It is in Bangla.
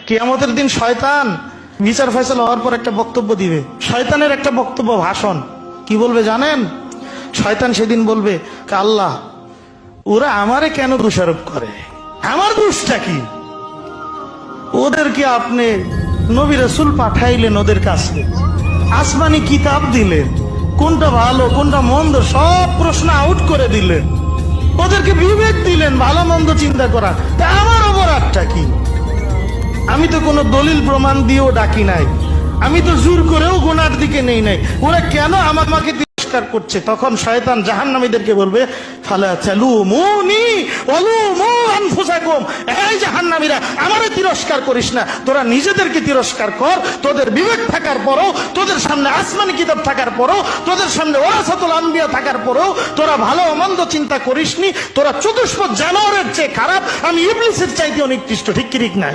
কিয়ামতের দিন শয়তান বিচার ফয়সালা হওয়ার পর একটা বক্তব্য দিবে। শয়তানের একটা বক্তব্য, ভাষণ। কি বলবে জানেন? শয়তান সেদিন বলবে, আল্লাহ ওরা আমারে কেন দোষারোপ করে, আমার দোষটা কি? ওদেরকে আপনি নবী রাসূল পাঠাইলেন, ওদের কাছে আসমানি কিতাব দিলেন, কোনটা ভালো কোনটা মন্দ সব প্রশ্ন আউট করে দিলেন, ওদেরকে বিবেক দিলেন ভালো মন্দ চিন্তা করা, তা আমার অপরাধটা কি? আমি তো কোনো দলিল প্রমাণ দিয়েও ডাকি নাই, আমি তো জোর করেও গুনার দিকে নেই নাই, ওরা কেন আমাকে তিরস্কার করছে? তখন শয়তান জাহান্নামীদেরকে বলবে, ফালা তালুমুনি ওয়ালুমু আনফুসাকুম, এই জাহান্নামীরা আমারে তিরস্কার করিস না, তোরা নিজেদেরকে তিরস্কার কর। তোদের বিবেক থাকার পরও, তোদের সামনে আসমানি কিতাব থাকার পরও, তোদের সামনে ওয়ারাসাতুল আম্বিয়া থাকার পরও তোরা ভালো মন্দ চিন্তা করিসনি। তোরা চতুষ্পদ জানোয়ারের চেয়ে খারাপ, আমি ইবলিসের চাইতেও নিকৃষ্ট। ঠিক কি ঠিক না?